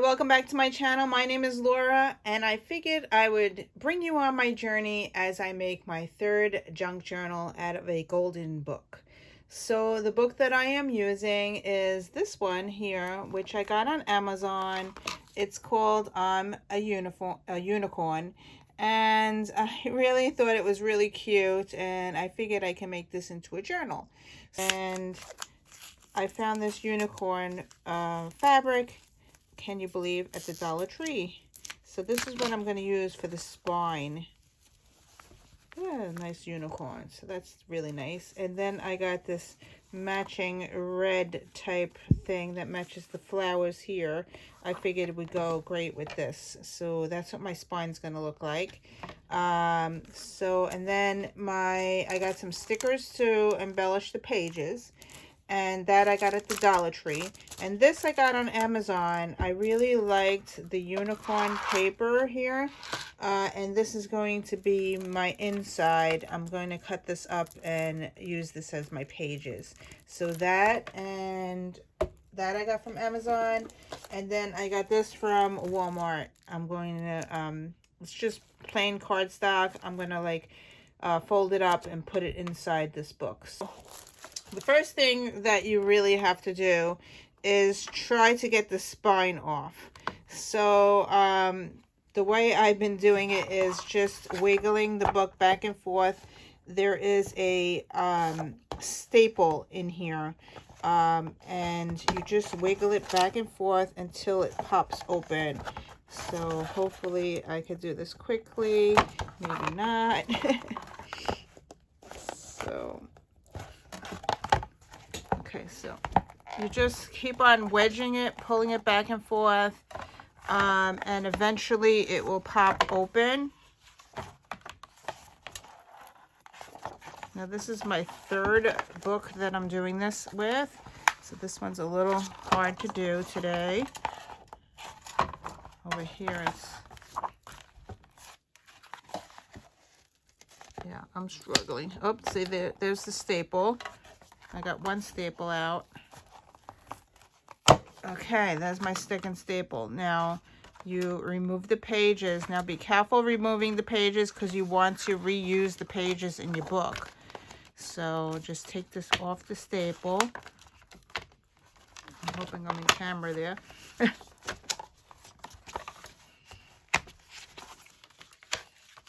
welcome back to my channel. My name is Laura, and I figured I would bring you on my journey as I make my third junk journal out of a golden book. So the book that I am using is this one here, which I got on Amazon. It's called a Unicorn, and I really thought it was really cute, and I figured I can make this into a journal. And I found this unicorn fabric, can you believe, at the Dollar Tree. So this is what I'm going to use for the spine. Yeah, nice unicorn. So that's really nice. And then I got this matching red type thing that matches the flowers here. I figured it would go great with this. So that's what my spine's going to look like. And then I got some stickers to embellish the pages. And that I got at the Dollar Tree. And this I got on Amazon. I really liked the unicorn paper here. And this is going to be my inside. I'm going to cut this up and use this as my pages. So that and that I got from Amazon. And then I got this from Walmart. I'm going to, it's just plain cardstock. I'm going to fold it up and put it inside this book. So the first thing that you really have to do is try to get the spine off. So the way I've been doing it is just wiggling the book back and forth. There is a staple in here, and you just wiggle it back and forth until it pops open. So hopefully I could do this quickly, maybe not. Okay, so you just keep on wedging it, pulling it back and forth, and eventually it will pop open. Now this is my third book that I'm doing this with, so this one's a little hard to do today. Over here yeah, I'm struggling. Oh, see, there's the staple. I got one staple out. Okay, that's my stick and staple. Now, you remove the pages. Now, be careful removing the pages because you want to reuse the pages in your book. So, just take this off the staple. I'm hoping I'm in camera there.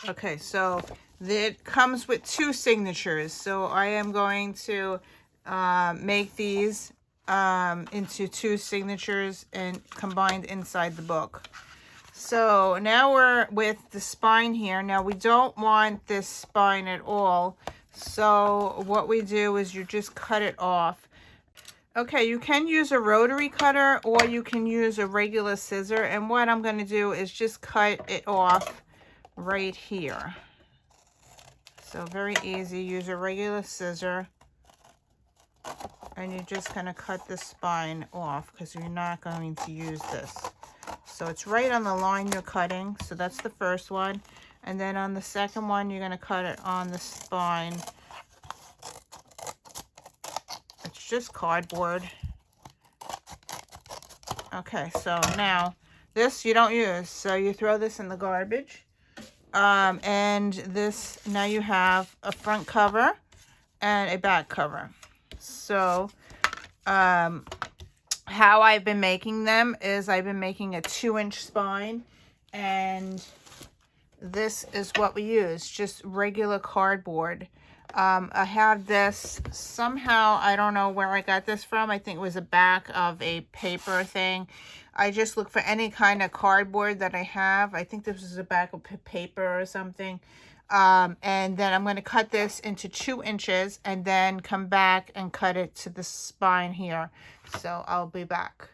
Okay, so it comes with 2 signatures. So, I am going to make these into 2 signatures and combined inside the book. So now we're with the spine here. Now we don't want this spine at all. So what we do is you just cut it off. Okay, you can use a rotary cutter or you can use a regular scissor. And what I'm going to do is just cut it off right here. So very easy. Use a regular scissor. And you're just going to cut the spine off because you're not going to use this. So it's right on the line you're cutting. So that's the first one. And then on the second one, you're going to cut it on the spine. It's just cardboard. Okay, so now this you don't use. So you throw this in the garbage. And this, now you have a front cover and a back cover. So, how I've been making them is I've been making a 2-inch spine, and this is what we use, just regular cardboard. I have this, somehow, I don't know where I got this from. I think it was the back of a paper thing. I just look for any kind of cardboard that I have. I think this is the back of paper or something. And then I'm going to cut this into 2 inches and then come back and cut it to the spine here. So I'll be back.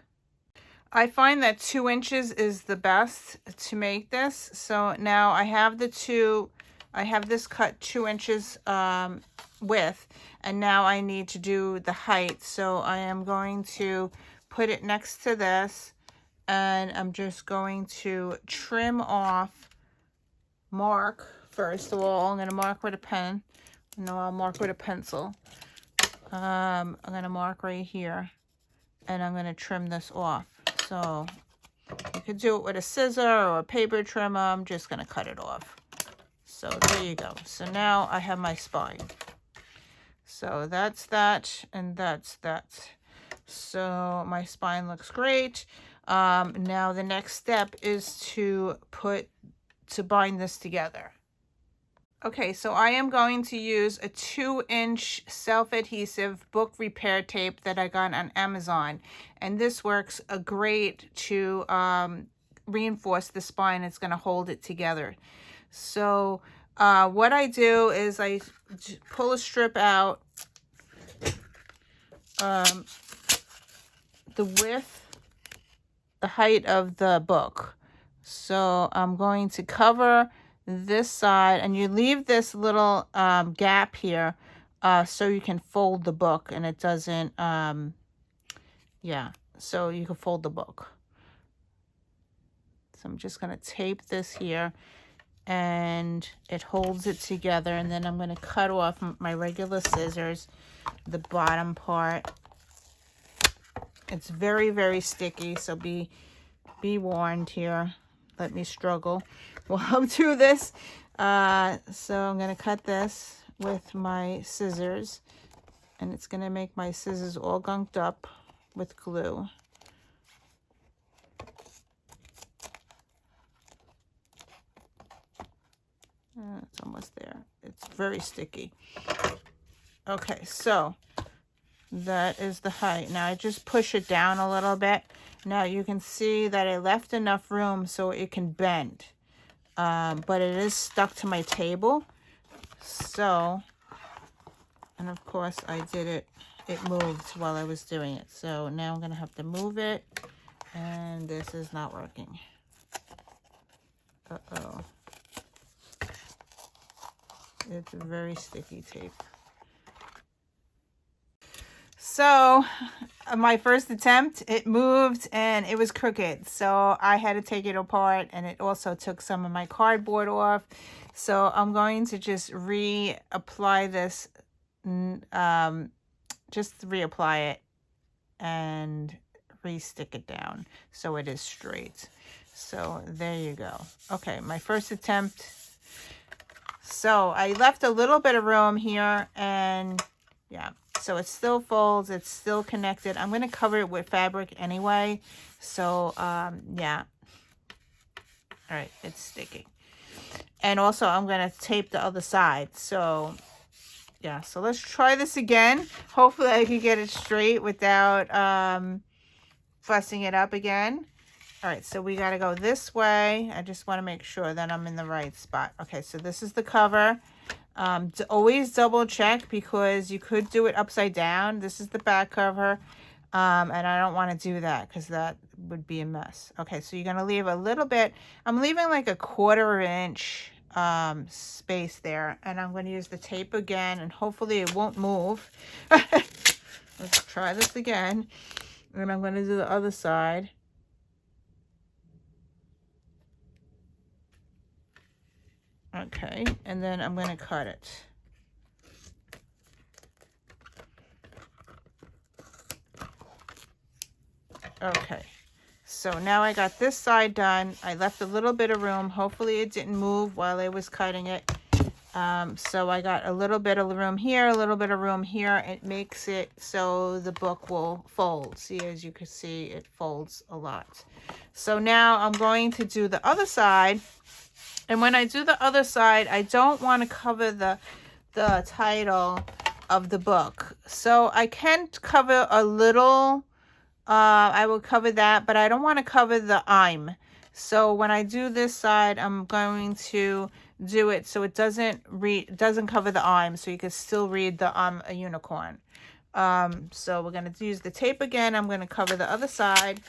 I find that 2 inches is the best to make this. So now I have this cut 2 inches width, and now I need to do the height. So I am going to put it next to this, and I'm just going to trim off, first of all, I'm going to mark with a pen. No, I'll mark with a pencil. I'm going to mark right here. And I'm going to trim this off. So could do it with a scissor or a paper trimmer. I'm just going to cut it off. So there you go. So now I have my spine. So that's that, and that's that. So my spine looks great. Now the next step is to bind this together. Okay, so I am going to use a 2-inch self-adhesive book repair tape that I got on Amazon. And this works great to reinforce the spine. It's going to hold it together. So what I do is I pull a strip out, the width, the height of the book. So I'm going to cover this side, and you leave this little gap here so you can fold the book, and it doesn't so you can fold the book. So I'm just going to tape this here, and it holds it together. And then I'm going to cut off my regular scissors, the bottom part. It's very, very sticky, so be warned here. Let me struggle while I'm doing this. So I'm going to cut this with my scissors, and it's going to make my scissors all gunked up with glue. It's almost there. It's very sticky. Okay, so that is the height. Now I just push it down a little bit. Now you can see that I left enough room so it can bend. But it is stuck to my table. So, and of course I did it moved while I was doing it. So now I'm going to have to move it. And this is not working. Uh-oh. It's a very sticky tape. So my first attempt, it moved and it was crooked. So I had to take it apart, and it also took some of my cardboard off. So I'm going to just reapply this, just reapply it and re-stick it down so it is straight. So there you go. Okay, my first attempt. So I left a little bit of room here, and yeah. So it still folds, it's still connected. I'm going to cover it with fabric anyway. So, yeah. All right, it's sticking. And also, I'm going to tape the other side. So, yeah. So let's try this again. Hopefully, I can get it straight without fussing it up again. All right, so we got to go this way. I just want to make sure that I'm in the right spot. Okay, so this is the cover. Always double check, because you could do it upside down. This is the back cover, and I don't want to do that because that would be a mess. Okay, so you're going to leave a little bit. I'm leaving like a 1/4 inch space there, and I'm going to use the tape again, and hopefully it won't move. Let's try this again, and I'm going to do the other side. Okay, and then I'm going to cut it. Okay, so now I got this side done. I left a little bit of room. Hopefully it didn't move while I was cutting it. So I got a little bit of room here, a little bit of room here. It makes it so the book will fold. See, as you can see, it folds a lot. So now I'm going to do the other side. And when I do the other side, I don't want to cover the title of the book. So I can cover a little, I will cover that, but I don't want to cover the I'm. So when I do this side, I'm going to do it so it doesn't cover the I'm, so you can still read the I'm a unicorn. So we're going to use the tape again. I'm going to cover the other side.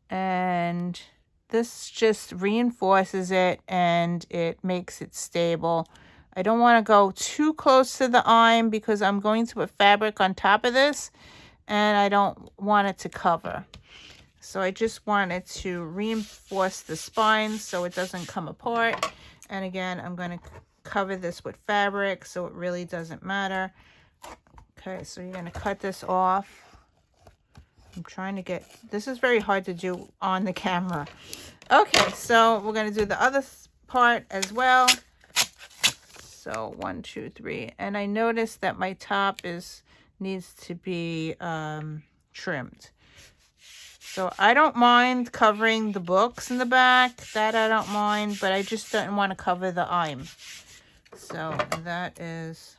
And this just reinforces it, and it makes it stable. I don't want to go too close to the I'm because I'm going to put fabric on top of this, and I don't want it to cover. So I just wanted to reinforce the spine so it doesn't come apart. And again, I'm going to cover this with fabric so it really doesn't matter. Okay, so you're going to cut this off I'm trying to get, this is very hard to do on the camera. Okay, so we're going to do the other part as well. So 1, 2, 3. And I noticed that my top needs to be trimmed. So I don't mind covering the books in the back. That I don't mind, but I just don't want to cover the I'm. So that is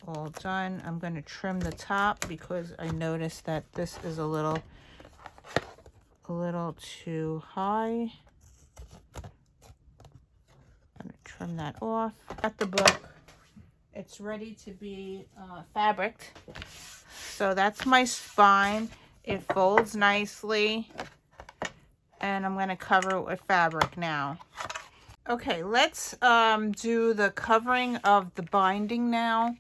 all done. I'm going to trim the top because I noticed that this is a little too high. I'm going to trim that off. Got the book. It's ready to be fabricked. So that's my spine. It folds nicely. And I'm going to cover it with fabric now. Okay, let's do the covering of the binding now.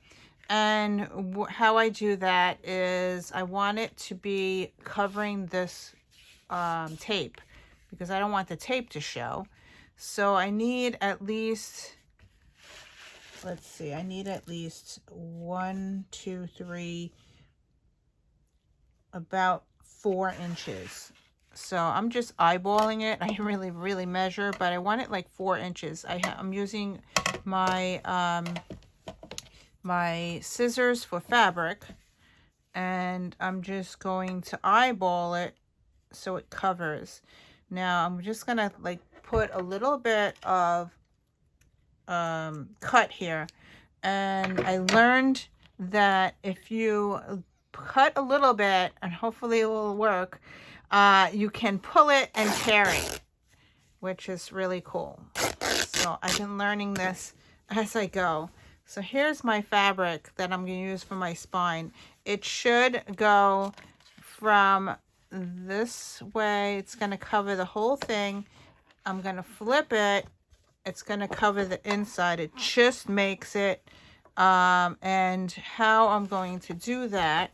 And how I do that is I want it to be covering this tape because I don't want the tape to show. So I need at least, let's see, I need at least 1, 2, 3, about 4 inches. So I'm just eyeballing it. I didn't really measure, but I want it like 4 inches. I'm using my my scissors for fabric, and I'm just going to eyeball it so it covers. Now I'm just gonna like put a little bit of cut here, and I learned that if you cut a little bit, and hopefully it will work, you can pull it and tear it, which is really cool. So I've been learning this as I go. So here's my fabric that I'm going to use for my spine. It should go from this way. It's going to cover the whole thing. I'm going to flip it. It's going to cover the inside. It just makes it. And how I'm going to do that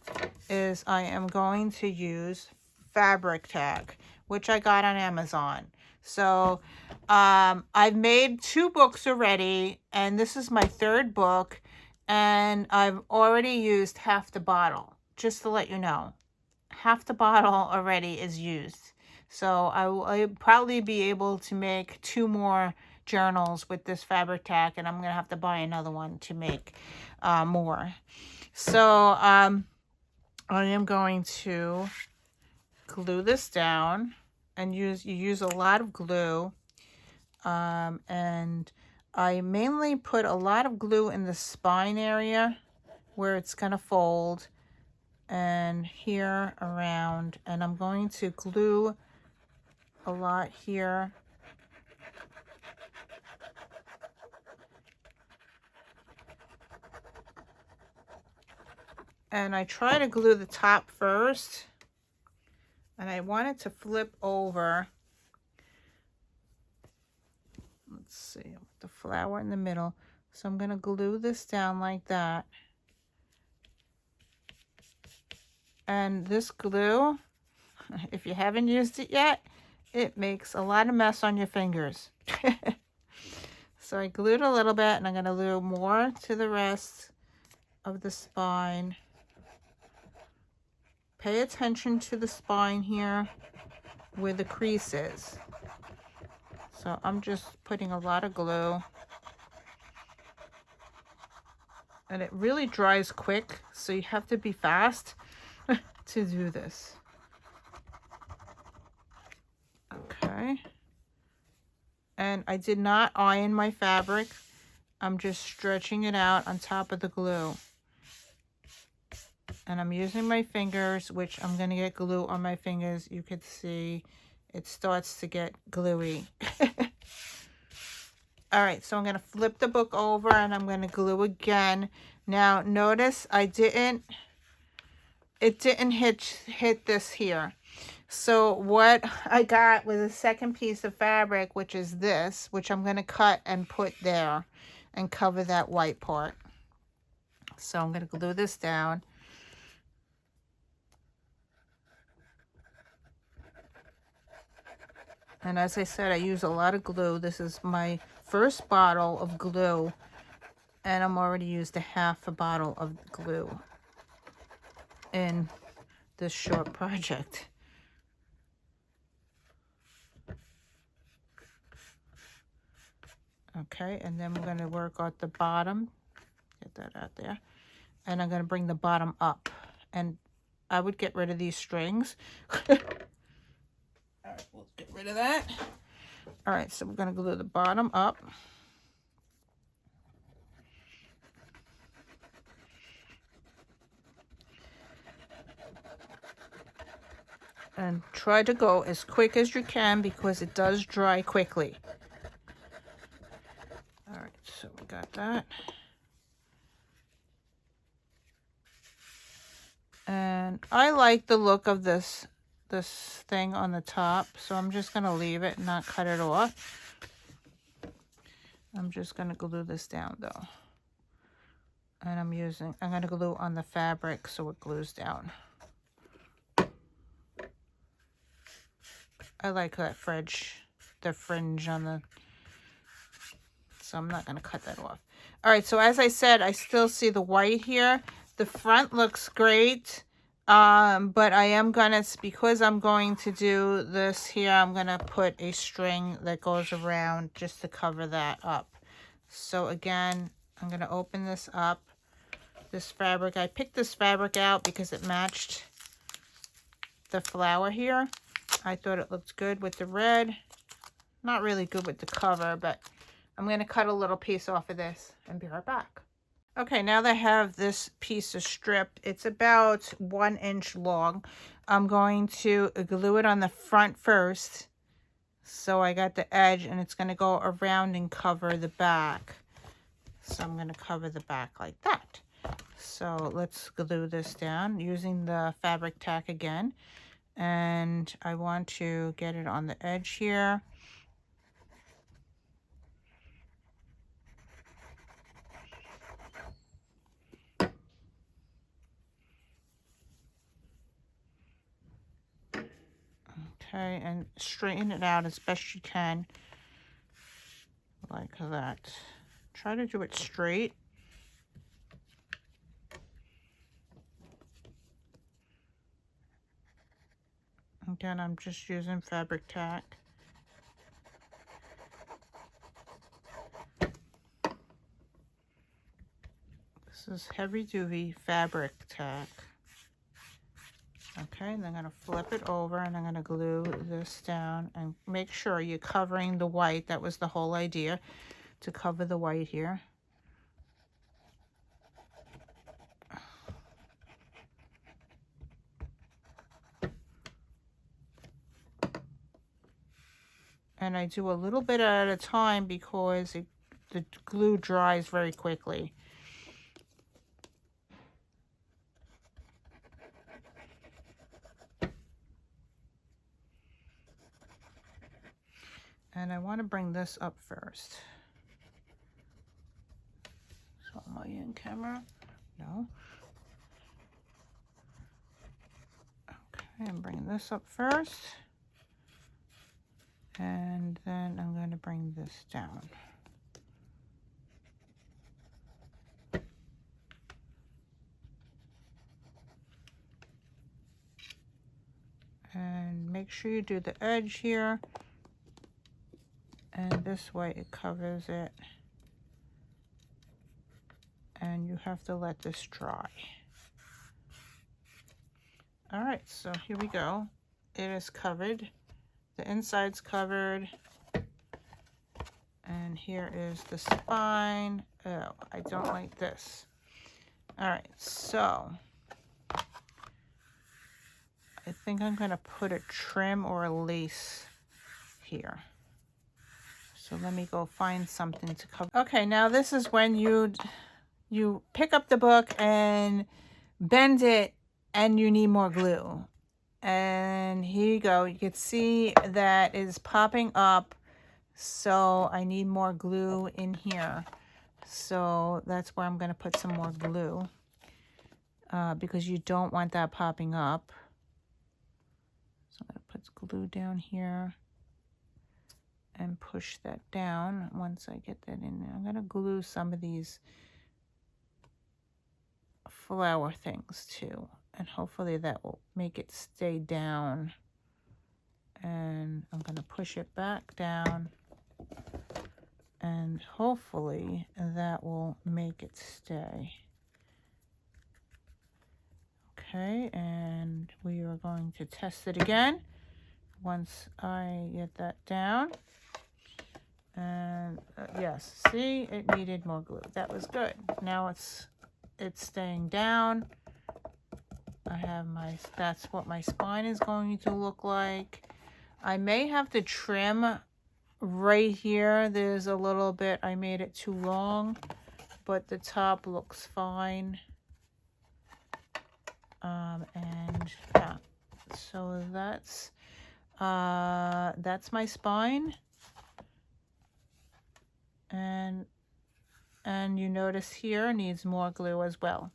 is I am going to use fabric tag, which I got on Amazon. So I've made 2 books already, and this is my 3rd book, and I've already used half the bottle, just to let you know. Half the bottle already is used. So I'll probably be able to make 2 more journals with this fabric tag, and I'm going to have to buy another one to make more. So I am going to glue this down, and you use a lot of glue, and I mainly put a lot of glue in the spine area where it's going to fold, and here around, and I'm going to glue a lot here. And I try to glue the top first, and I want it to flip over. Let's see, the flower in the middle. So I'm going to glue this down like that. And this glue, if you haven't used it yet, it makes a lot of mess on your fingers. So I glued a little bit, and I'm going to glue more to the rest of the spine. Pay attention to the spine here where the crease is. So I'm just putting a lot of glue. And it really dries quick, so you have to be fast to do this. Okay. And I did not iron my fabric. I'm just stretching it out on top of the glue. And I'm using my fingers, which I'm going to get glue on my fingers. You could see it starts to get gluey. All right, so I'm going to flip the book over, and I'm going to glue again. Now, notice it didn't hit this here. So what I got was a second piece of fabric, which is this, which I'm going to cut and put there and cover that white part. So I'm going to glue this down. And as I said, I use a lot of glue. This is my first bottle of glue, and I'm already used a half a bottle of glue in this short project. Okay, and then we're going to work out the bottom. Get that out there. And I'm going to bring the bottom up. And I would get rid of these strings. All right, we'll get rid of that. All right, so we're going to glue the bottom up. And try to go as quick as you can because it does dry quickly. All right, so we got that. And I like the look of this thing on the top, so I'm just going to leave it and not cut it off. I'm just going to glue this down though. And I'm going to glue on the fabric so it glues down. I like that the fringe on the, so I'm not going to cut that off. All right, so as I said, I still see the white here. The front looks great, but I am going to, because I'm going to do this here, I'm going to put a string that goes around just to cover that up. So again, I'm going to open this up. This fabric, I picked this fabric out because it matched the flower here. I thought it looked good with the red. Not really good with the cover, but I'm going to cut a little piece off of this and be right back. Okay, now that I have this piece of strip, it's about 1 inch long. I'm going to glue it on the front first. So I got the edge and it's going to go around and cover the back. So I'm going to cover the back like that. So let's glue this down using the fabric tack again. And I want to get it on the edge here. Okay, and straighten it out as best you can. Like that. Try to do it straight. Again, I'm just using fabric tack. This is heavy duty fabric tack. Okay, and I'm going to flip it over and I'm going to glue this down and make sure you're covering the white. That was the whole idea, to cover the white here. And I do a little bit at a time because the glue dries very quickly. And I want to bring this up first. So am I in camera? No. Okay, I'm bringing this up first. And then I'm going to bring this down. And make sure you do the edge here. And this way it covers it. And you have to let this dry. All right, so here we go. It is covered. The inside's covered. And here is the spine. Oh, I don't like this. All right, so I think I'm going to put a trim or a lace here. So let me go find something to cover. Okay, now this is when you pick up the book and bend it and you need more glue. And here you go. You can see that is popping up. So I need more glue in here. So that's where I'm going to put some more glue. Because you don't want that popping up. So I'm going to put glue down here. And push that down once I get that in there. I'm going to glue some of these flower things too. and hopefully that will make it stay down. And I'm going to push it back down, and hopefully that will make it stay. Okay, and we are going to test it again once I get that down. And yes, see, it needed more glue. That was good. Now it's staying down. I have that's what my spine is going to look like. I may have to trim right here. There's a little bit, I made it too long, but the top looks fine. And yeah, so that's my spine. And you notice here needs more glue as well.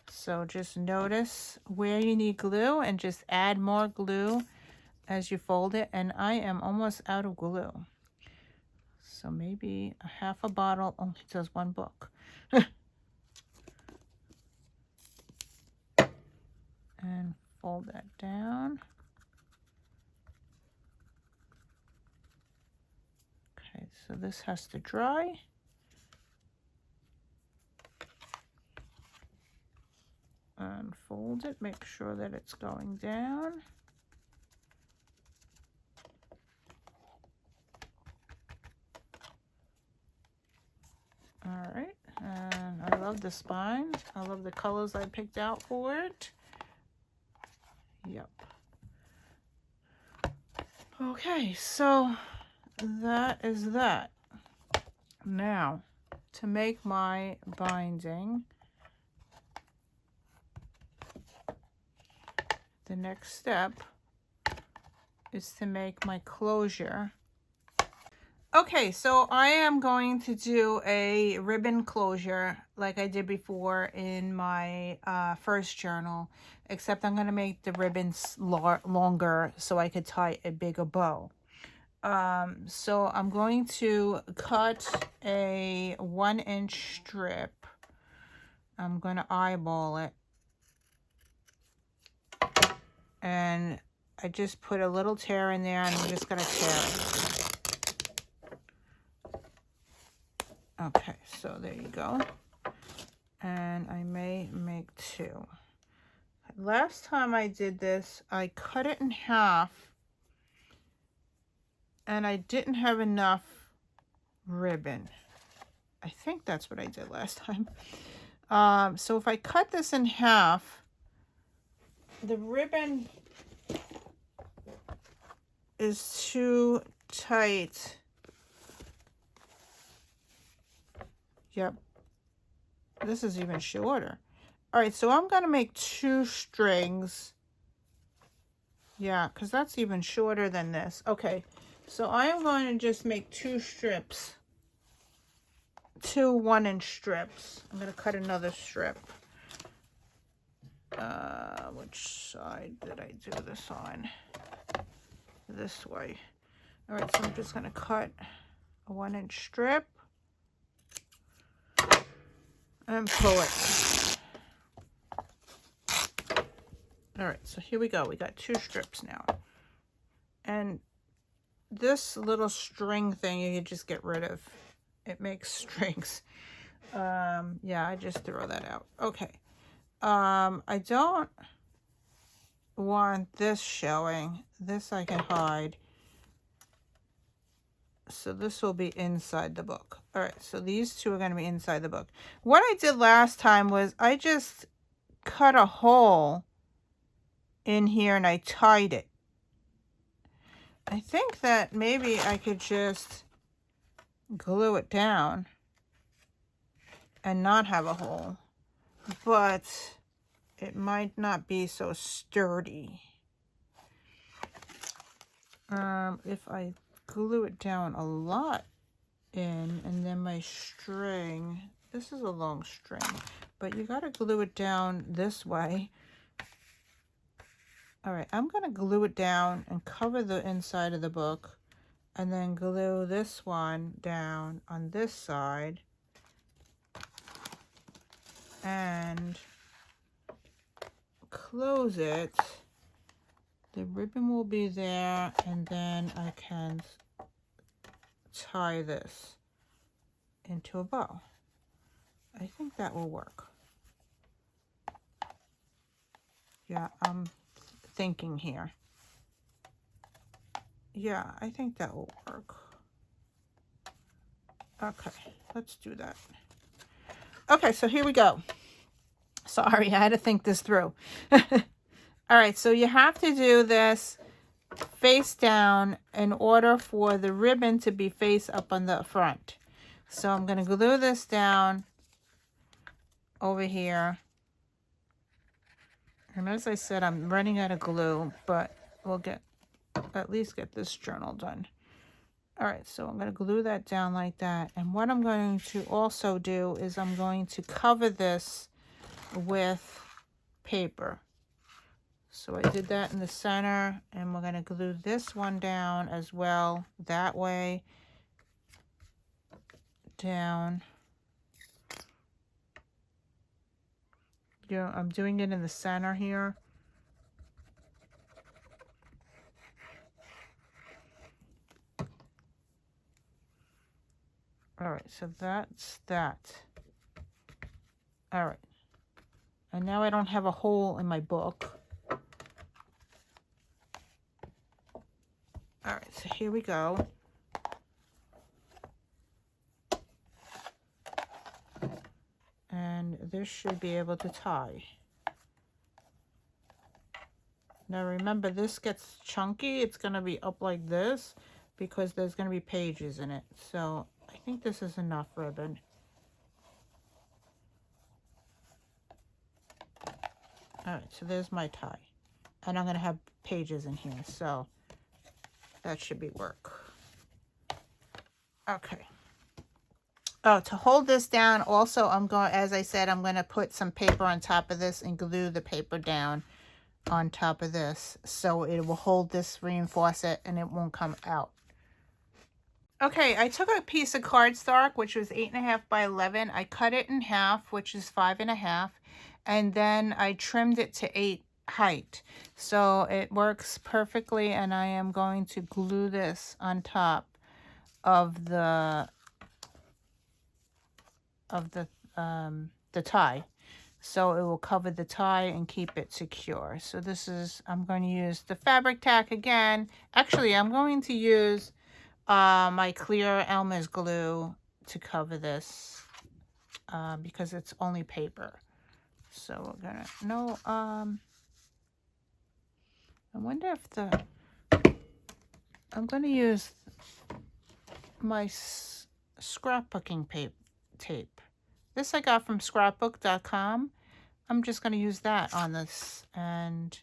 So just notice where you need glue and just add more glue as you fold it. And I am almost out of glue. So maybe a half a bottle only does one book. And fold that down. Okay, so this has to dry. And fold it, make sure that it's going down. All right, and I love the spine. I love the colors I picked out for it. Yep. Okay, so that is that. Now, to make my binding, the next step is to make my closure. Okay, so I am going to do a ribbon closure like I did before in my first journal, except I'm going to make the ribbons longer so I could tie a bigger bow. So I'm going to cut a 1-inch strip. I'm going to eyeball it. And I just put a little tear in there, and I'm just going to tear it. Okay, so there you go. And I may make 2. Last time I did this, I cut it in half, and I didn't have enough ribbon. I think that's what I did last time. So if I cut this in half, the ribbon is too tight. Yep, this is even shorter. All right, so I'm going to make 2 strings. Yeah, because that's even shorter than this. Okay, so I am going to just make 2 strips. 2 1-inch strips. I'm going to cut another strip. Which side did I do this on? This way. All right, so I'm just going to cut a 1-inch strip. And pull it. All right, so here we go. We got 2 strips now. And this little string thing you can just get rid of. It makes strings. Yeah, I just throw that out. Okay. I don't want this showing. This I can hide. So this will be inside the book. All right, so these 2 are going to be inside the book. What I did last time was I just cut a hole in here and I tied it. I think that maybe I could just glue it down and not have a hole, but it might not be so sturdy. If I glue it down a lot in, and then my string, this is a long string, but you got to glue it down this way. All right, I'm going to glue it down and cover the inside of the book, and then glue this one down on this side, and close it, the ribbon will be there, and then I can tie this into a bow. I think that will work. Yeah, I'm thinking here. Yeah, I think that will work. Okay, let's do that. Okay, so here we go. Sorry, I had to think this through. All right, so you have to do this face down in order for the ribbon to be face up on the front. So I'm going to glue this down over here. And as I said, I'm running out of glue, but we'll at least get this journal done. All right, so I'm going to glue that down like that. And what I'm going to also do is I'm going to cover this with paper. So I did that in the center, and we're going to glue this one down as well, that way, down. You know, I'm doing it in the center here. All right, so that's that. All right. And now I don't have a hole in my book. All right, so here we go. And this should be able to tie. Now remember, this gets chunky. It's going to be up like this because there's going to be pages in it. So I think this is enough ribbon. All right, so there's my tie. And I'm going to have pages in here, so that should be work. Okay. Oh, to hold this down, also, as I said, I'm going to put some paper on top of this and glue the paper down on top of this. So it will hold this, reinforce it, and it won't come out. Okay, I took a piece of cardstock, which was 8.5 by 11. I cut it in half, which is 5.5. And then I trimmed it to 8 height. So it works perfectly, and I am going to glue this on top of the tie. So it will cover the tie and keep it secure. So this is, I'm going to use the fabric tack again. Actually, I'm going to use my clear Elmer's glue to cover this because it's only paper. So we're gonna, no, I wonder if I'm gonna use my scrapbooking tape. This I got from scrapbook.com. I'm just gonna use that on this, and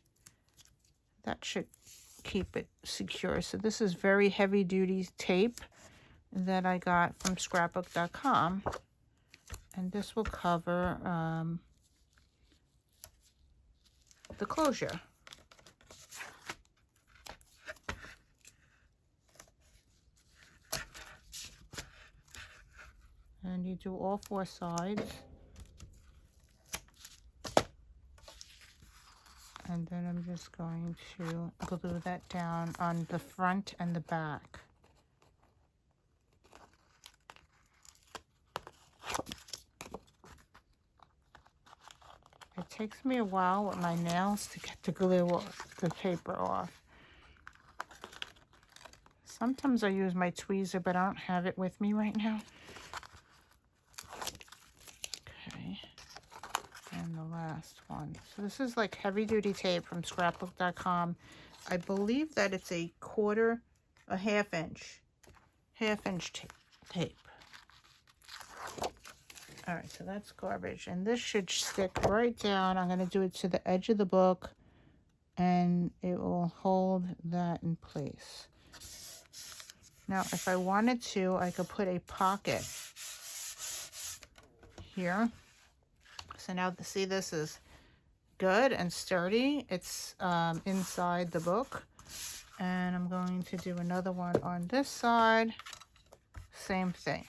that should keep it secure. So this is very heavy duty tape that I got from scrapbook.com, and this will cover the closure. And you do all 4 sides. And then I'm just going to glue that down on the front and the back. It takes me a while with my nails to get the the paper off. Sometimes I use my tweezer, but I don't have it with me right now. Okay. And the last one. So this is like heavy duty tape from scrapbook.com. I believe that it's a half inch tape. All right, so that's garbage. And this should stick right down. I'm going to do it to the edge of the book, and it will hold that in place. Now, if I wanted to, I could put a pocket here. So now, see, this is good and sturdy. It's inside the book. And I'm going to do another one on this side. Same thing.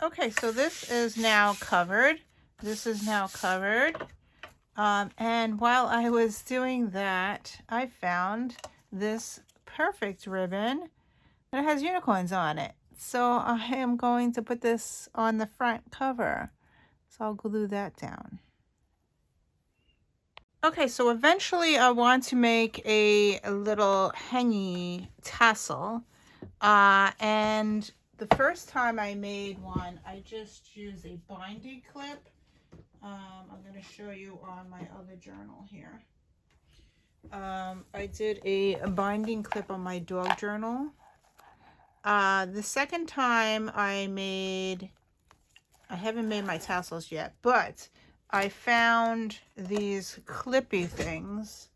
Okay, so this is now covered. This is now covered. And while I was doing that, I found this perfect ribbon that has unicorns on it. So I am going to put this on the front cover. So I'll glue that down. Okay, so eventually I want to make a little hangy tassel. And the first time I made one, I just used a binding clip. I'm going to show you on my other journal here. I did a binding clip on my dog journal. The second time I haven't made my tassels yet, but I found these clippy things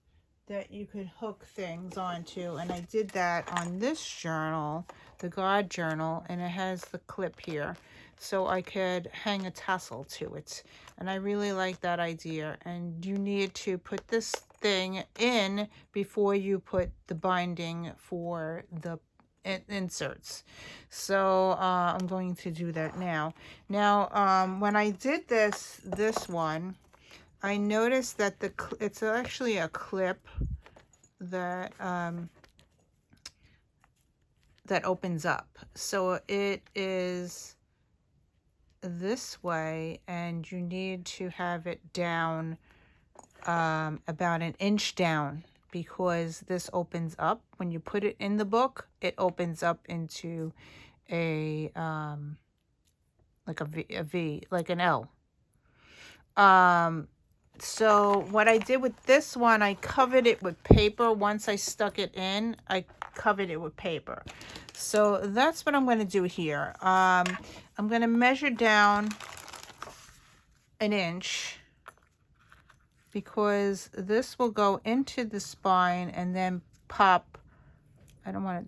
that you could hook things onto, and I did that on this journal, the God journal, and it has the clip here, so I could hang a tassel to it, and I really like that idea. And you need to put this thing in before you put the binding for the inserts. So I'm going to do that now. When I did this one, I noticed that it's actually a clip that that opens up. So it is this way, and you need to have it down about an inch down, because this opens up. When you put it in the book, it opens up into a like a V, like an L. So what I did with this one, I covered it with paper. Once I stuck it in, I covered it with paper. So that's what I'm going to do here. I'm going to measure down an inch, because this will go into the spine and then pop. I don't want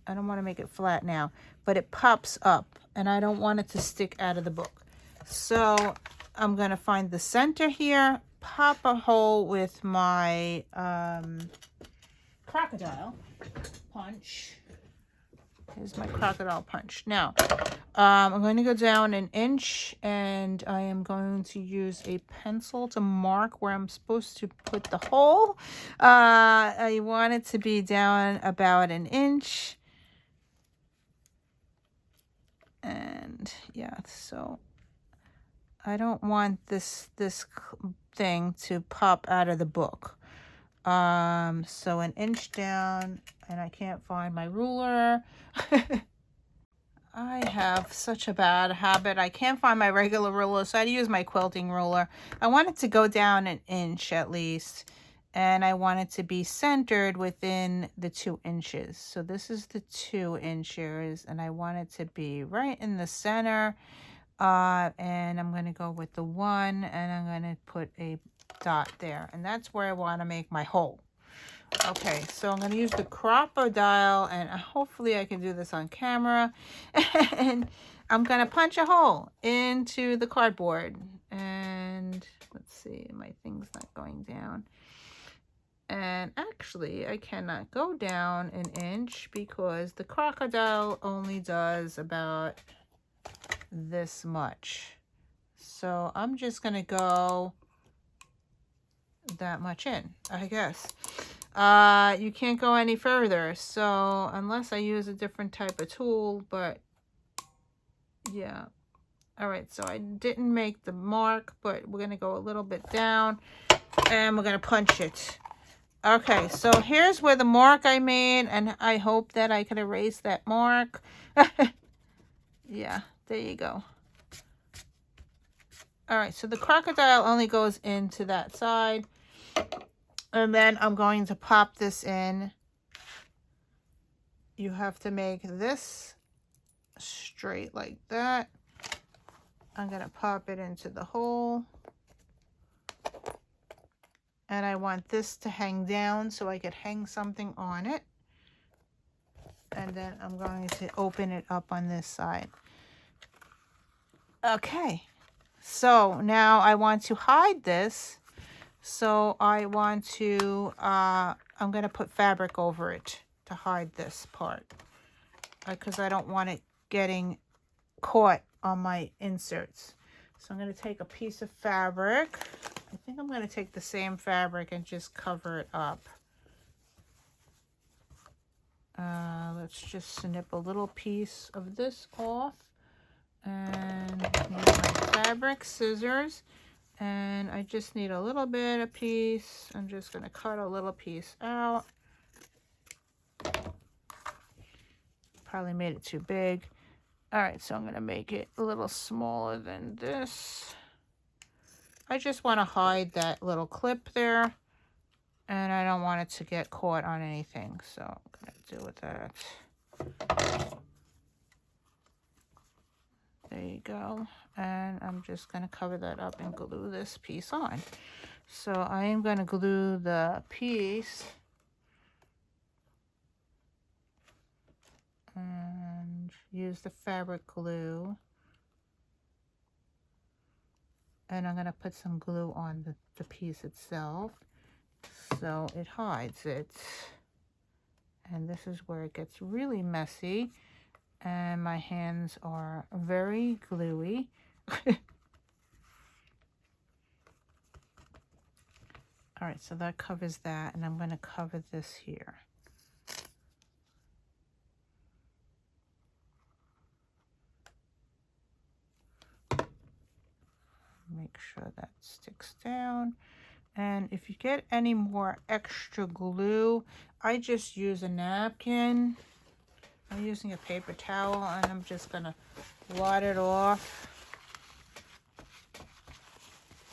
to make it flat now, but it pops up, and I don't want it to stick out of the book. So I'm going to find the center here, pop a hole with my crocodile punch. Here's my crocodile punch. Now, I'm going to go down an inch, and I am going to use a pencil to mark where I'm supposed to put the hole. I want it to be down about an inch. And yeah, so I don't want this thing to pop out of the book. So an inch down, and I can't find my ruler. I have such a bad habit. I can't find my regular ruler, so I use my quilting ruler. I want it to go down an inch at least, and I want it to be centered within the 2 inches. So this is the 2 inches, and I want it to be right in the center. And I'm going to go with the 1, and I'm going to put a dot there, and that's where I want to make my hole. Okay, so I'm going to use the crocodile, and hopefully I can do this on camera. And I'm going to punch a hole into the cardboard. And let's see, my thing's not going down. And actually, I cannot go down an inch, because the crocodile only does about this much. So I'm just going to go that much in, I guess. You can't go any further, so unless I use a different type of tool, but yeah. All right, so I didn't make the mark, but we're going to go a little bit down, and we're going to punch it. Okay, so here's where the mark I made, and I hope that I can erase that mark. Yeah, there you go. All right, so the crocodile only goes into that side. And then I'm going to pop this in. You have to make this straight like that. I'm going to pop it into the hole. And I want this to hang down so I could hang something on it. And then I'm going to open it up on this side. Okay. So now I want to hide this. So I want to, I'm going to put fabric over it to hide this part, because I don't want it getting caught on my inserts. So I'm going to take a piece of fabric, I think I'm going to take the same fabric and just cover it up. Let's just snip a little piece of this off and use my fabric scissors. And I just need a little bit of piece. I'm just going to cut a little piece out. Probably made it too big. All right, so I'm going to make it a little smaller than this. I just want to hide that little clip there. And I don't want it to get caught on anything. So I'm going to do with that. There you go. And I'm just going to cover that up and glue this piece on. So I am going to glue the piece. And use the fabric glue. And I'm going to put some glue on the piece itself, so it hides it. And this is where it gets really messy. And my hands are very gluey. All right, so that covers that. And I'm going to cover this here. Make sure that sticks down. And if you get any more extra glue, I just use a napkin. I'm using a paper towel and I'm just gonna wad it off.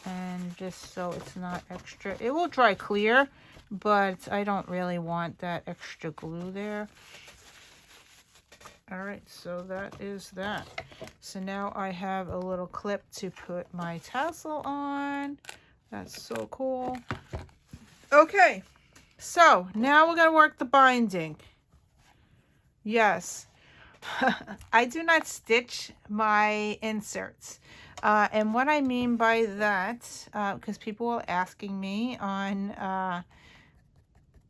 And just so it's not extra. It will dry clear, but I don't really want that extra glue there. All right, so that is that. So now I have a little clip to put my tassel on. That's so cool. Okay, so now we're gonna work the binding. Yes, I do not stitch my inserts. And what I mean by that, because people are asking me on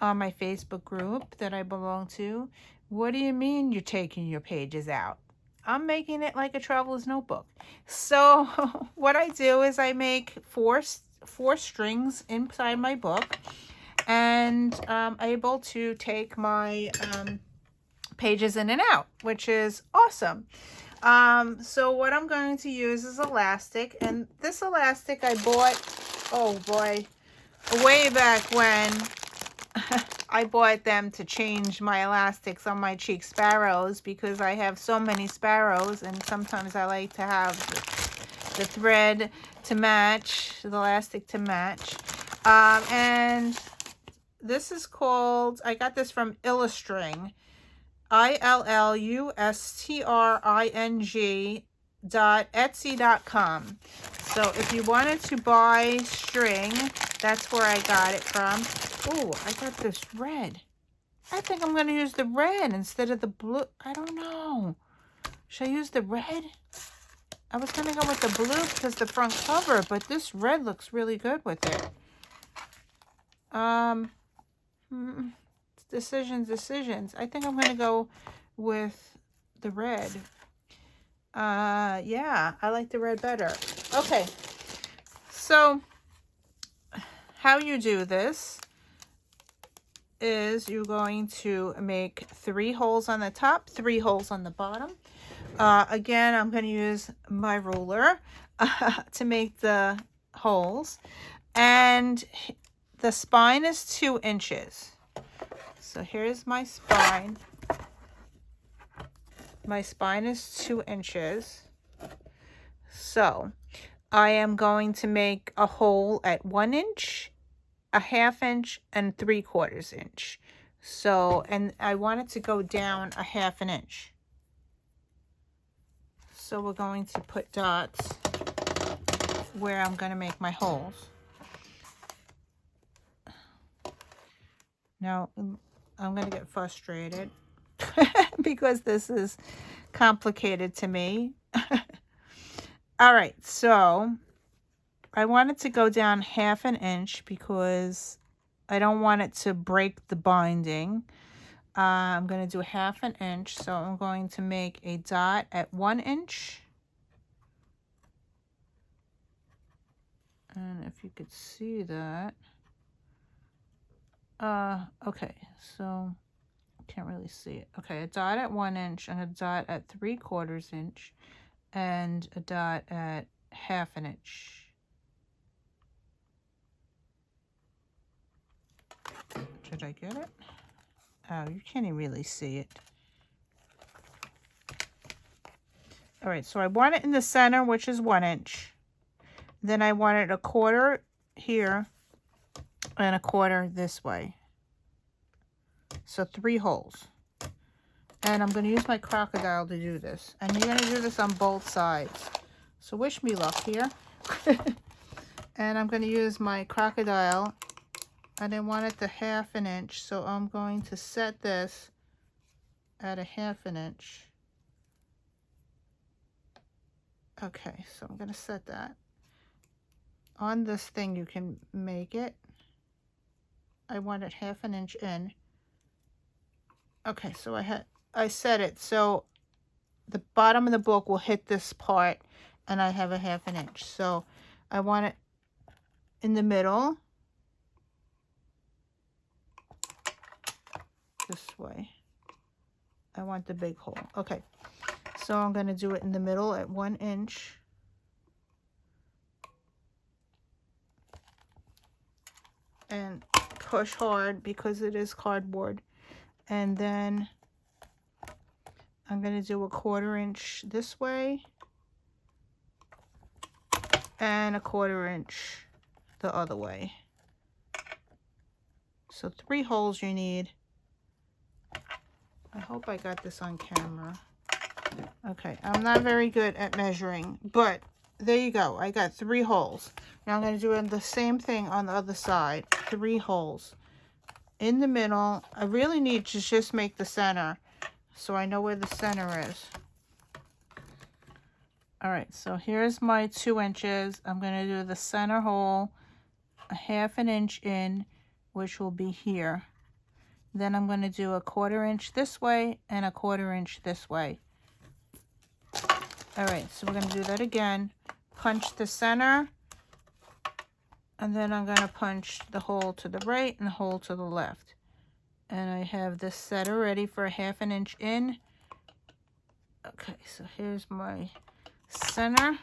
my Facebook group that I belong to, what do you mean you're taking your pages out? I'm making it like a traveler's notebook. So what I do is I make four strings inside my book, and I'm able to take my pages in and out, which is awesome. So what I'm going to use is elastic, and this elastic I bought, oh boy, way back when. I bought them to change my elastics on my cheek sparrows because I have so many sparrows, and sometimes I like to have the thread to match, the elastic to match. And this is called, I got this from Illustring, illustring.etsy.com. So if you wanted to buy string, that's where I got it from. Oh, I got this red. I think I'm going to use the red instead of the blue. I don't know. Should I use the red? I was going to go with the blue because the front cover, but this red looks really good with it. Decisions. I think I'm going to go with the red. Yeah, I like the red better. Okay. So how you do this is you're going to make 3 holes on the top, 3 holes on the bottom. Again, I'm going to use my ruler to make the holes. And the spine is 2 inches. So here's my spine. My spine is 2 inches. So I am going to make a hole at 1 inch, a 1/2 inch, and 3/4 inch. So, and I want it to go down a 1/2 inch. So we're going to put dots where I'm going to make my holes. Now, I'm going to get frustrated because this is complicated to me. All right, so I want it to go down 1/2 inch because I don't want it to break the binding. I'm going to do 1/2 inch, so I'm going to make a dot at 1 inch. And if if you could see that. Okay, so can't really see it. Okay, a dot at 1 inch and a dot at 3/4 inch and a dot at 1/2 inch. Did I get it? Oh, you can't even really see it. All right, so I want it in the center, which is 1 inch. Then I want it 1/4 here and 1/4 this way. So 3 holes. And I'm going to use my crocodile to do this. And you're going to do this on both sides. So wish me luck here. And I'm going to use my crocodile. And I want it to 1/2 inch. So I'm going to set this at 1/2 inch. Okay, so I'm going to set that. On this thing you can make it. I want it 1/2 inch in. Okay, so I set it so the bottom of the book will hit this part, and I have 1/2 inch. So I want it in the middle, this way. I want the big hole. Okay, so I'm going to do it in the middle at 1 inch. And push hard because it is cardboard. And then I'm going to do 1/4 inch this way and 1/4 inch the other way. So 3 holes you need. I hope I got this on camera. Okay, I'm not very good at measuring, but there you go. I got 3 holes. Now I'm going to do the same thing on the other side. 3 holes. In the middle, I really need to just make the center so I know where the center is. All right, so here's my 2 inches. I'm going to do the center hole 1/2 inch in, which will be here. Then I'm going to do 1/4 inch this way and 1/4 inch this way. All right, so we're going to do that again. Punch the center. And then I'm going to punch the hole to the right and the hole to the left. And I have this set already for 1/2 inch in. Okay, so here's my center.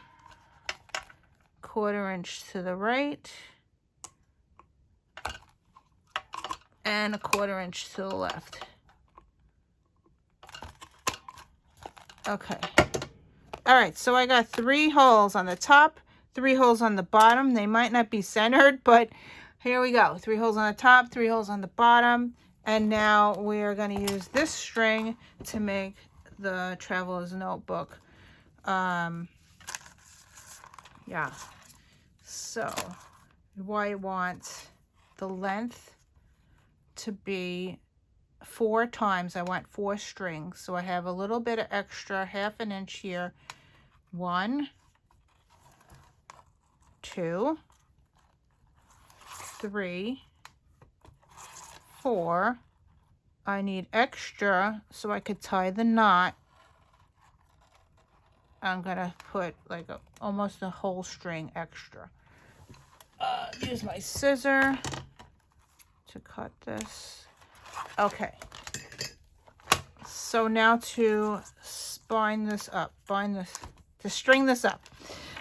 1/4 inch to the right. And 1/4 inch to the left. Okay. All right, so I got 3 holes on the top. 3 holes on the bottom. They might not be centered, but here we go. 3 holes on the top, 3 holes on the bottom. And now we are going to use this string to make the traveler's notebook. Yeah. So I want the length to be 4 times. I want 4 strings. So I have a little bit of extra, 1/2 inch here. 1, 2, 3, 4. I need extra so I could tie the knot. I'm gonna put like almost a whole string extra. Use my scissor to cut this. Okay. So now to bind this up, to string this up.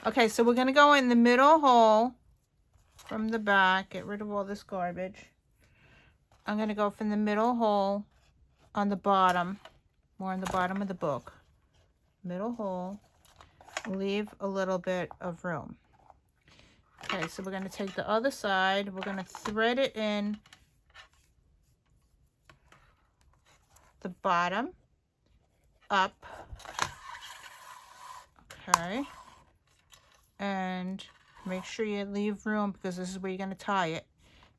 Okay, so we're going to go in the middle hole from the back. Get rid of all this garbage. I'm going to go from the middle hole on the bottom, more on the bottom of the book. Middle hole. Leave a little bit of room. Okay, so we're going to take the other side. We're going to thread it in the bottom, up. Okay. And make sure you leave room because this is where you're going to tie it.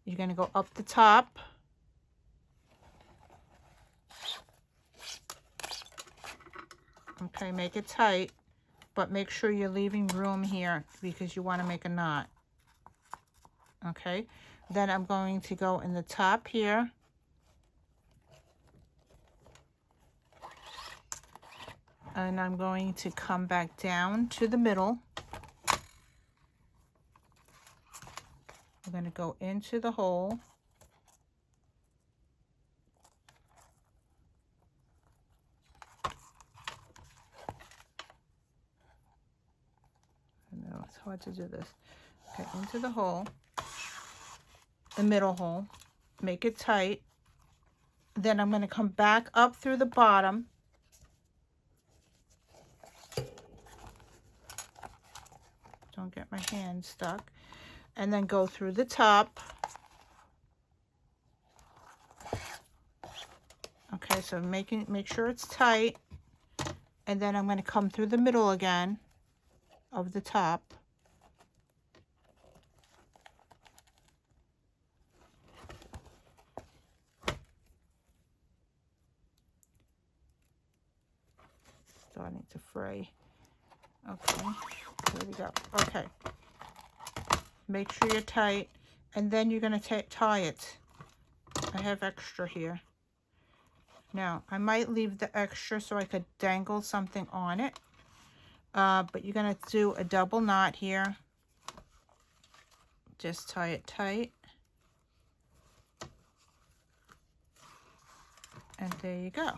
You're going to go up the top. Okay, make it tight, but make sure you're leaving room here because you want to make a knot. Okay, then I'm going to go in the top here. And I'm going to come back down to the middle. we're going to go into the hole. I know it's hard to do this. Okay, into the hole, the middle hole, make it tight. Then I'm going to come back up through the bottom. Don't get my hand stuck. And then go through the top. Okay, so make sure it's tight. And then I'm going to come through the middle again of the top. Starting to fray. Okay, there we go. Okay, make sure you're tight, and then you're going to tie it. I have extra here. Now, I might leave the extra so I could dangle something on it, but you're going to do a double knot here. Just tie it tight. And there you go.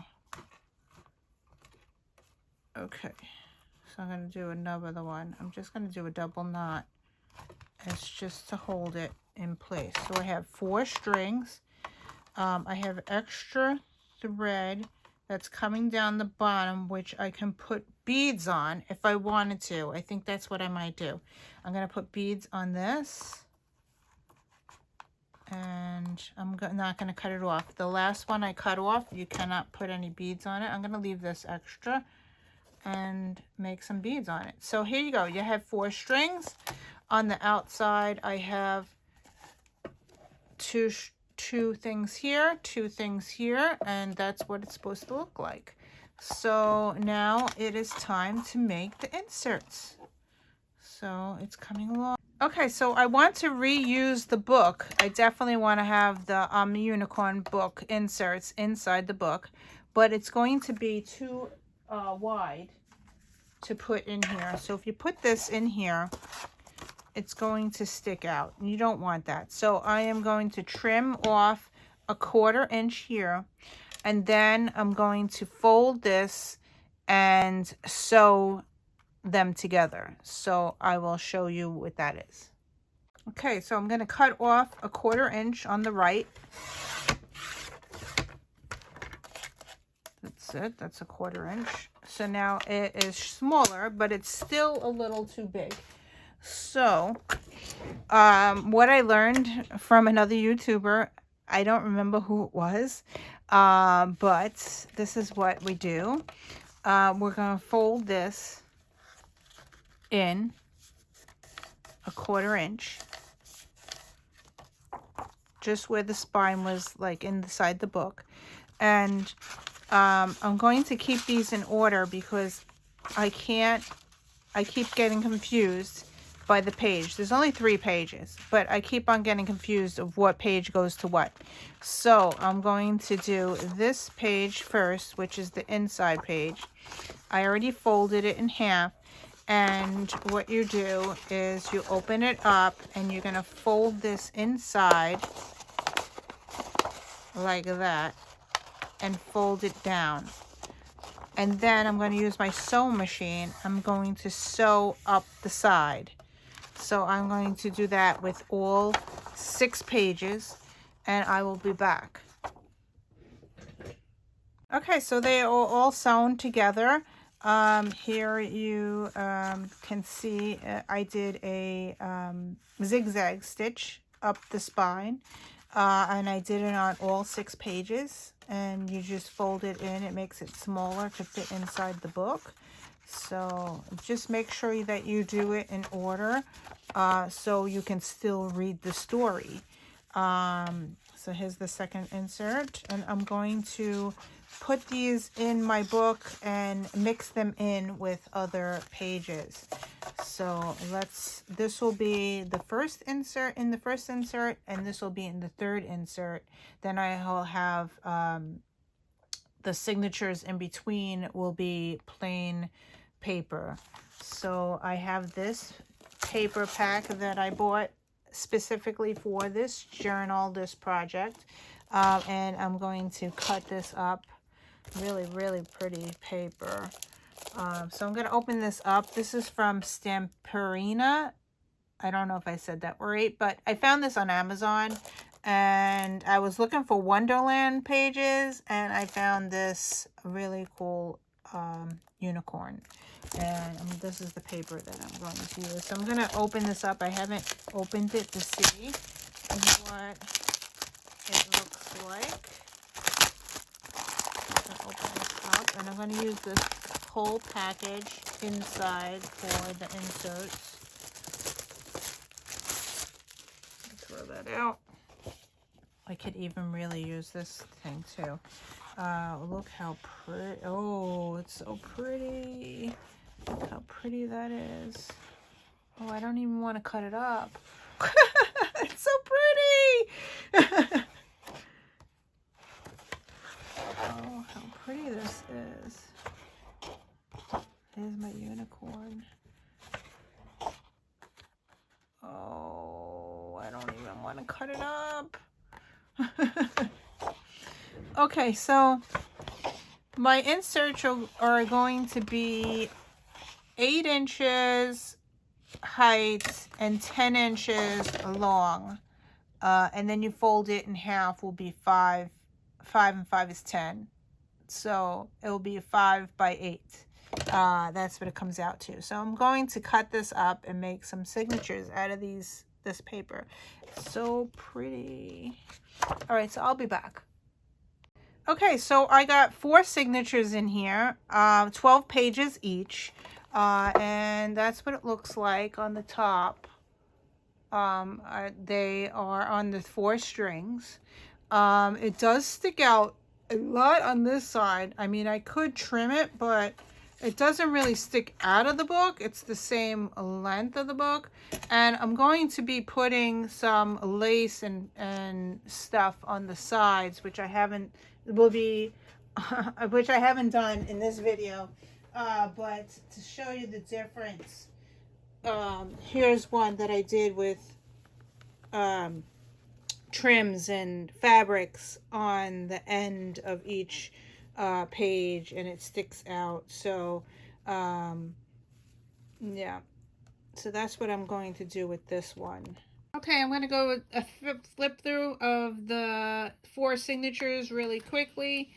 Okay, so I'm going to do another one. I'm just going to do a double knot. It's just to hold it in place. So I have 4 strings. I have extra thread that's coming down the bottom, which I can put beads on if I wanted to. I think that's what I might do. I'm going to put beads on this. And I'm not going to cut it off. The last one I cut off, you cannot put any beads on it. I'm going to leave this extra and make some beads on it. So here you go. You have 4 strings. On the outside, I have two things here, 2 things here, and that's what it's supposed to look like. So now it is time to make the inserts. So it's coming along. Okay, so I want to reuse the book. I definitely want to have the unicorn book inserts inside the book, but it's going to be too wide to put in here. So if you put this in here, it's going to stick out. You don't want that. So I am going to trim off a 1/4 inch here, and then I'm going to fold this and sew them together. So I will show you what that is. Okay, so I'm going to cut off a 1/4 inch on the right. That's it. That's a 1/4 inch. So now it is smaller, but it's still a little too big. So what I learned from another YouTuber, I don't remember who it was, but this is what we do. We're going to fold this in a 1/4 inch, just where the spine was, like inside the book. And I'm going to keep these in order because I keep getting confused by the page. There's only 3 pages, but I keep on getting confused of what page goes to what. So I'm going to do this page first, which is the inside page. I already folded it in half, and what you do is you open it up and you're going to fold this inside like that and fold it down. And then I'm going to use my sewing machine. I'm going to sew up the side. So I'm going to do that with all 6 pages, and I will be back. Okay, so they are all sewn together. Here you can see I did a zigzag stitch up the spine, and I did it on all 6 pages, and you just fold it in. It makes it smaller to fit inside the book. So just make sure that you do it in order so you can still read the story. So here's the second insert, and I'm going to put these in my book and mix them in with other pages. So this will be the first insert in the first insert, and this will be in the third insert. Then I will have the signatures in between will be plain paper. So I have this paper pack that I bought specifically for this journal, this project. And I'm going to cut this up. Really, really pretty paper. So I'm going to open this up. This is from Stamperina. I don't know if I said that right, but I found this on Amazon. And I was looking for Wonderland pages, and I found this really cool unicorn. And this is the paper that I'm going to use. So I'm going to open this up. I haven't opened it to see what it looks like. I'm going to open this up, and I'm going to use this whole package inside for the inserts. Throw that out. I could even really use this thing too. Look how pretty. Oh, it's so pretty. Look how pretty that is. Oh, I don't even want to cut it up. It's so pretty. Oh, how pretty this is. There's my unicorn. Oh, I don't even want to cut it up. Okay, so my inserts are going to be 8 inches height and 10 inches long, and then you fold it in half. Will be 5 and 5 is 10, so it will be 5 by 8. That's what it comes out to. So I'm going to cut this up and make some signatures out of this paper. So pretty. All right, so I'll be back. Okay, so I got 4 signatures in here, 12 pages each, and that's what it looks like on the top. They are on the 4 strings. It does stick out a lot on this side. I mean, I could trim it, but it doesn't really stick out of the book. It's the same length of the book. And I'm going to be putting some lace and stuff on the sides, which I haven't done in this video. But to show you the difference, here's one that I did with trims and fabrics on the end of each page, and it sticks out. So yeah, so that's what I'm going to do with this one. Okay, I'm going to go with a flip through of the 4 signatures really quickly.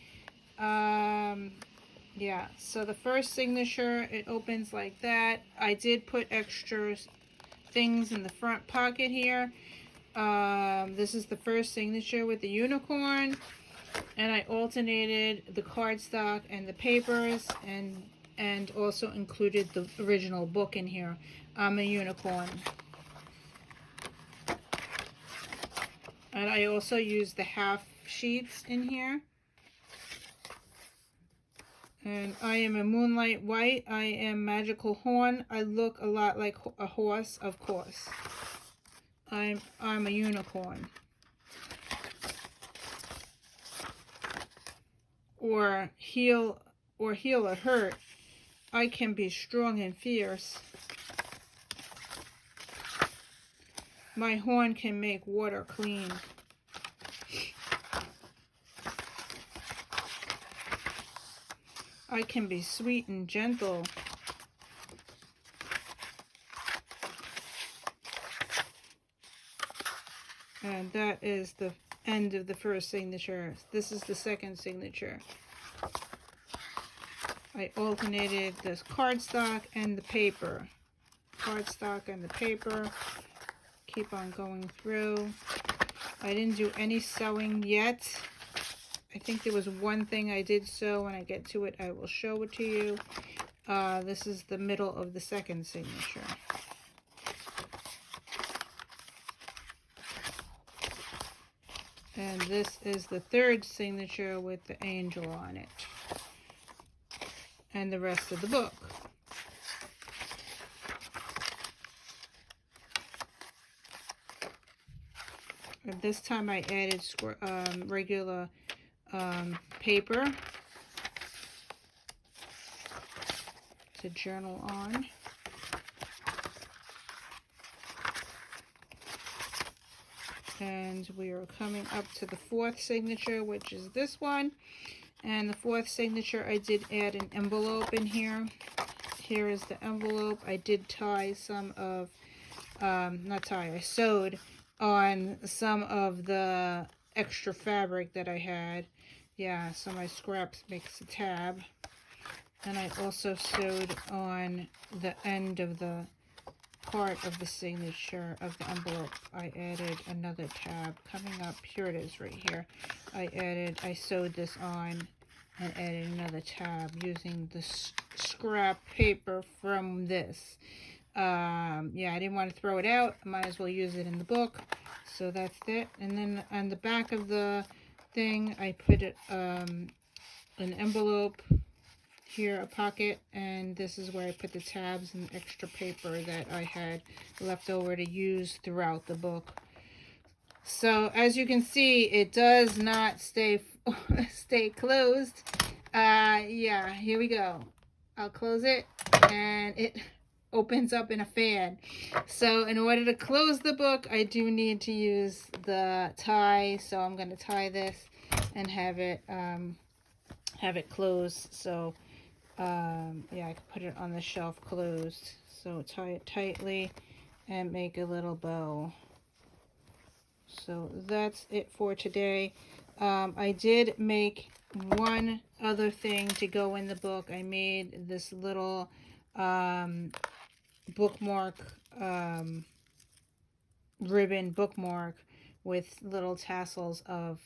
Yeah, so the first signature, it opens like that. I did put extra things in the front pocket here. This is the first signature with the unicorn, and I alternated the cardstock and the papers, and also included the original book in here. I'm a unicorn. And I also used the half sheets in here. And I am a Moonlight White. I am Magical Horn. I look a lot like a horse, of course. I'm a unicorn. Or heal or hurt. I can be strong and fierce. My horn can make water clean. I can be sweet and gentle. And that is the end of the first signature. This is the second signature. I alternated this cardstock and the paper. Cardstock and the paper. Keep on going through. I didn't do any sewing yet. I think there was one thing I did sew. When I get to it, I will show it to you. This is the middle of the second signature. And this is the third signature with the angel on it. And the rest of the book. And this time I added regular paper to journal on. And we are coming up to the fourth signature, which is this one. And the fourth signature, I did add an envelope in here. Here is the envelope. I did tie some of, not tie, I sewed on some of the extra fabric that I had. Yeah, so my scraps makes a tab. And I also sewed on the end of the part of the signature of the envelope. I added another tab coming up. Here it is right here. I sewed this on and added another tab using the scrap paper from this. Yeah, I didn't want to throw it out. I might as well use it in the book. So that's it. And then on the back of the thing, I put it, an envelope here, a pocket, and this is where I put the tabs and extra paper that I had left over to use throughout the book. So as you can see, it does not stay closed. Yeah, here we go. I'll close it and it opens up in a fan. So in order to close the book, I do need to use the tie. So I'm going to tie this and have it closed. So yeah, I can put it on the shelf closed. So tie it tightly and make a little bow. So that's it for today. I did make one other thing to go in the book. I made this little bookmark, ribbon bookmark with little tassels of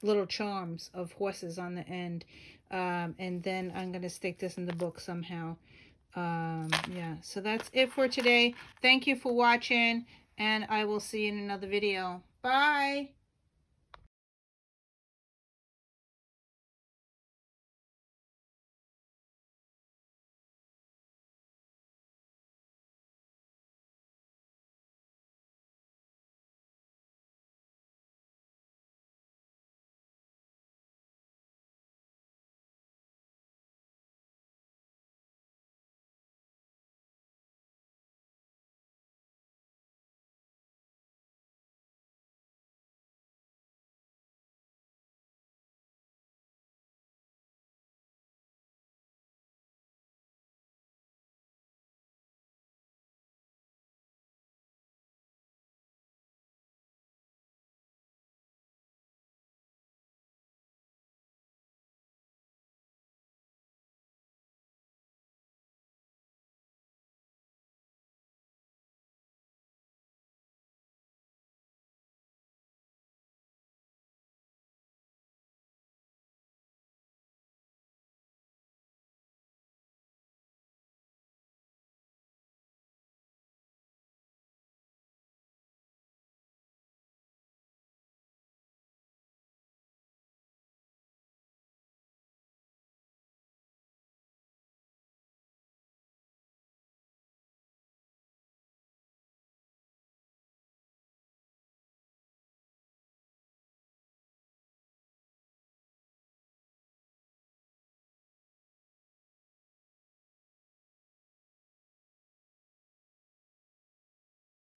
little charms of horses on the end. And then I'm going to stick this in the book somehow. Yeah, so that's it for today. Thank you for watching, and I will see you in another video. Bye!